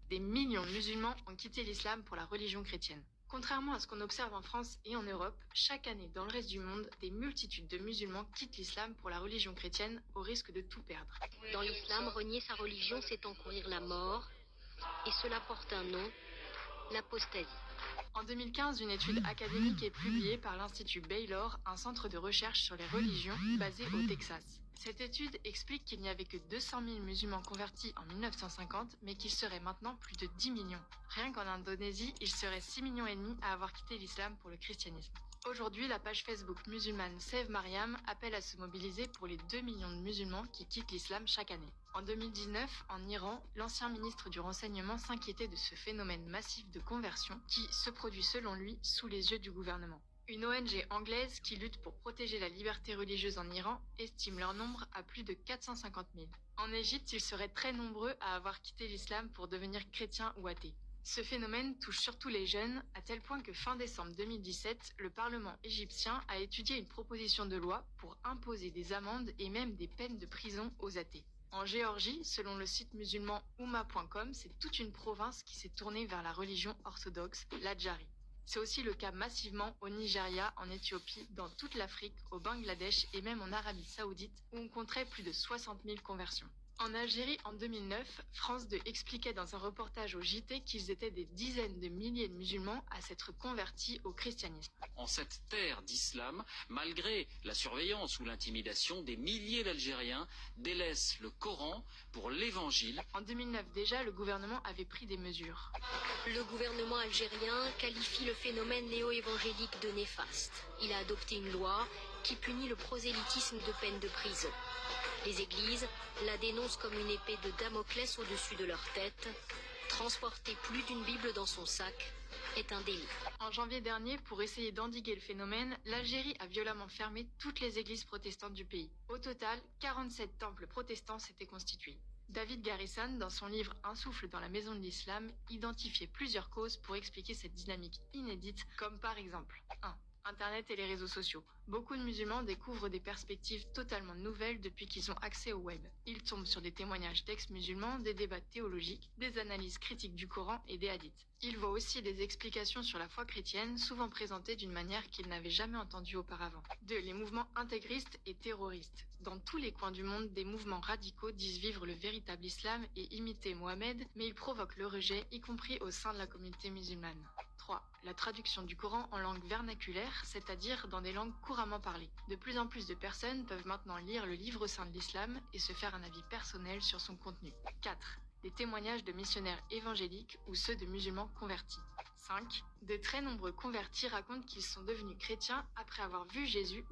Des millions de musulmans ont quitté l'islam pour la religion chrétienne. Contrairement à ce qu'on observe en France et en Europe, chaque année dans le reste du monde, des multitudes de musulmans quittent l'islam pour la religion chrétienne au risque de tout perdre. Dans l'islam, renier sa religion, c'est encourir la mort, et cela porte un nom, l'apostasie. En 2015, une étude académique est publiée par l'Institut Baylor, un centre de recherche sur les religions basé au Texas. Cette étude explique qu'il n'y avait que 200 000 musulmans convertis en 1950, mais qu'il serait maintenant plus de 10 millions. Rien qu'en Indonésie, il serait 6,5 millions à avoir quitté l'islam pour le christianisme. Aujourd'hui, la page Facebook musulmane Save Mariam appelle à se mobiliser pour les 2 millions de musulmans qui quittent l'islam chaque année. En 2019, en Iran, l'ancien ministre du Renseignement s'inquiétait de ce phénomène massif de conversion qui se produit selon lui sous les yeux du gouvernement. Une ONG anglaise qui lutte pour protéger la liberté religieuse en Iran estime leur nombre à plus de 450 000. En Égypte, ils seraient très nombreux à avoir quitté l'islam pour devenir chrétiens ou athées. Ce phénomène touche surtout les jeunes, à tel point que fin décembre 2017, le Parlement égyptien a étudié une proposition de loi pour imposer des amendes et même des peines de prison aux athées. En Géorgie, selon le site musulman Oumma.com, c'est toute une province qui s'est tournée vers la religion orthodoxe, l'Adjari. C'est aussi le cas massivement au Nigeria, en Éthiopie, dans toute l'Afrique, au Bangladesh et même en Arabie Saoudite, où on compterait plus de 60 000 conversions. En Algérie, en 2009, France 2 expliquait dans un reportage au JT qu'ils étaient des dizaines de milliers de musulmans à s'être convertis au christianisme. En cette terre d'islam, malgré la surveillance ou l'intimidation, des milliers d'Algériens délaissent le Coran pour l'évangile. En 2009 déjà, le gouvernement avait pris des mesures. Le gouvernement algérien qualifie le phénomène néo-évangélique de néfaste. Il a adopté une loi qui punit le prosélytisme de peine de prison. Les églises la dénoncent comme une épée de Damoclès au-dessus de leur tête. Transporter plus d'une Bible dans son sac est un délit. En janvier dernier, pour essayer d'endiguer le phénomène, l'Algérie a violemment fermé toutes les églises protestantes du pays. Au total, 47 temples protestants s'étaient constitués. David Garrison, dans son livre Un souffle dans la maison de l'islam, identifiait plusieurs causes pour expliquer cette dynamique inédite, comme par exemple 1. Internet et les réseaux sociaux. Beaucoup de musulmans découvrent des perspectives totalement nouvelles depuis qu'ils ont accès au web. Ils tombent sur des témoignages d'ex-musulmans, des débats théologiques, des analyses critiques du Coran et des hadiths. Ils voient aussi des explications sur la foi chrétienne, souvent présentées d'une manière qu'ils n'avaient jamais entendue auparavant. 2. Les mouvements intégristes et terroristes. Dans tous les coins du monde, des mouvements radicaux disent vivre le véritable islam et imiter Mohamed, mais ils provoquent le rejet, y compris au sein de la communauté musulmane. 3. La traduction du Coran en langue vernaculaire, c'est-à-dire dans des langues couramment parlées. De plus en plus de personnes peuvent maintenant lire le livre saint de l'islam et se faire un avis personnel sur son contenu. 4. Des témoignages de missionnaires évangéliques ou ceux de musulmans convertis. 5. De très nombreux convertis racontent qu'ils sont devenus chrétiens après avoir vu Jésus